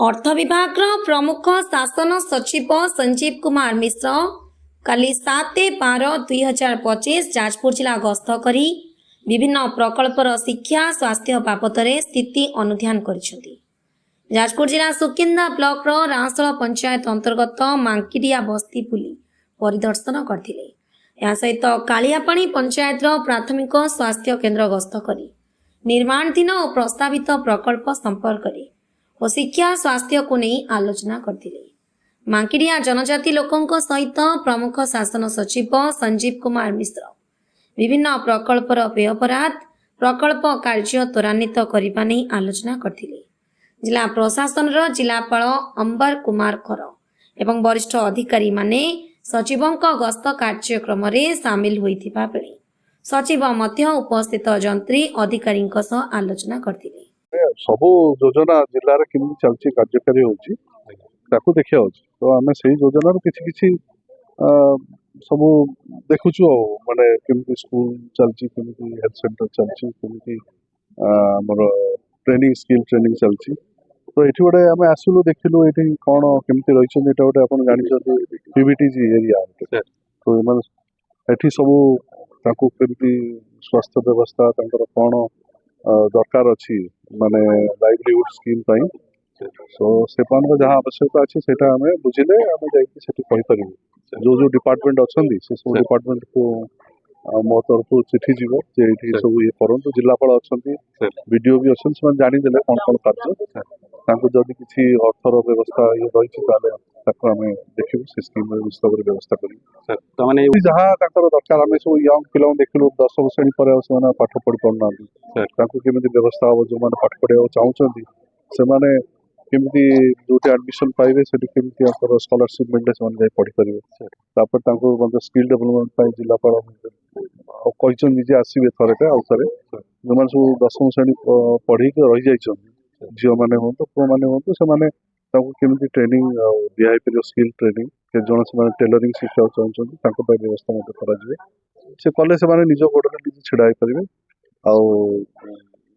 अर्थ विभाग प्रमुख शासन सचिव संजीव कुमार मिश्र काली 7/12/2025 जाजपुर जिला गस्त करी विभिन्न प्रकल्पर शिक्षा स्वास्थ्य बाबद स्थिति अनुध्यान करिसेंती। जाजपुर जिला सुकिंदा ब्लॉक रांसळ पंचायत अंतर्गत मांकिडिया बस्ती बुली परिदर्शन करथिले। या सहित कालियापाणी पंचायत प्राथमिक स्वास्थ्य केन्द्र गस्त करी निर्माणाधीन और प्रस्तावित प्रकल्प संपर्क और शिक्षा स्वास्थ्य को नहीं आलोचना करथिले। मांकिडिया जनजाति लोकों सहित प्रमुख शासन सचिव संजीव कुमार मिश्र विभिन्न प्रकल्पर व्ययपराध प्रकल्प कार्य त्वरान्वित करने नहीं आलोचना करथिले। जिला प्रशासन जिलापाल अंबर कुमार कर एवं वरिष्ठ अधिकारी माने सचिवों गस्त कार्यक्रम सामिल होइथिबा बेले सचिव मध्य उपस्थित जंत्री अधिकारी आलोचना करथिले। सबु योजना जिले में केमती चलती कार्यकारी होची ताकू देखिया होची तो आमे सही योजना किछि किछि सब देखुछु माने केमती स्कूल चलची केमती हेल्थ सेंटर चलची केमती हमर ट्रेनिंग स्किल ट्रेनिंग चलची तो एठी गोटे आमे आसुलु देखिलु एठी कोन केमती रहिछन एटा गोटे अपन जानि छथि पीबीटीजी एरिया तो एमन एठी सब ताकू केमती स्वास्थ्य व्यवस्था तांकर कोन दरकार अच्छी माने लाइवलीहुड स्कीम पाई सो से जहाँ आवश्यकता अच्छी से बुझे आम जापर जो जो डिपार्टमेंट अच्छा से सब डिपार्टमेंट को मो तरफ चिठी जीव जे सब ये करूँ जिलापाल अच्छा बीडीओ भी अच्छा से जानीदे कौन कौन कार्य जदि किसी अर्थर व्यवस्था ये रही देखू से स्कीम हिसाब से व्यवस्था कर जहाँ दरकार आम सब यंग पिला देखिलु 10 श्रेणी पर पाठ पढ़ी पाना केमी व्यवस्था हम जो मैंने पाठ पढ़ा चाहते से केमी जो एडमिशन पाइबे से स्कॉलरशिप मिलने से पढ़ी पारे स्किल डेवलपमेंट जिलापाल कहते निजे आसवे थे आउ थे जो मैंने सब 10 श्रेणी पढ़ी रही जा झील मैंने हूँ पुआ मैंने हूँ से केमी ट्रेनिंग दिखाई स्किल ट्रेनिंग के जन से टेलरिंग शिक्षा चाहते व्यवस्था से कले से निज गोड़ में निजे छिड़ा हो पारे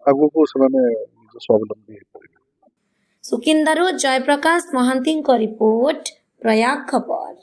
आगु को स्वावलंबी हो। सुकिंदारू जयप्रकाश महांती रिपोर्ट प्रयाग खबर।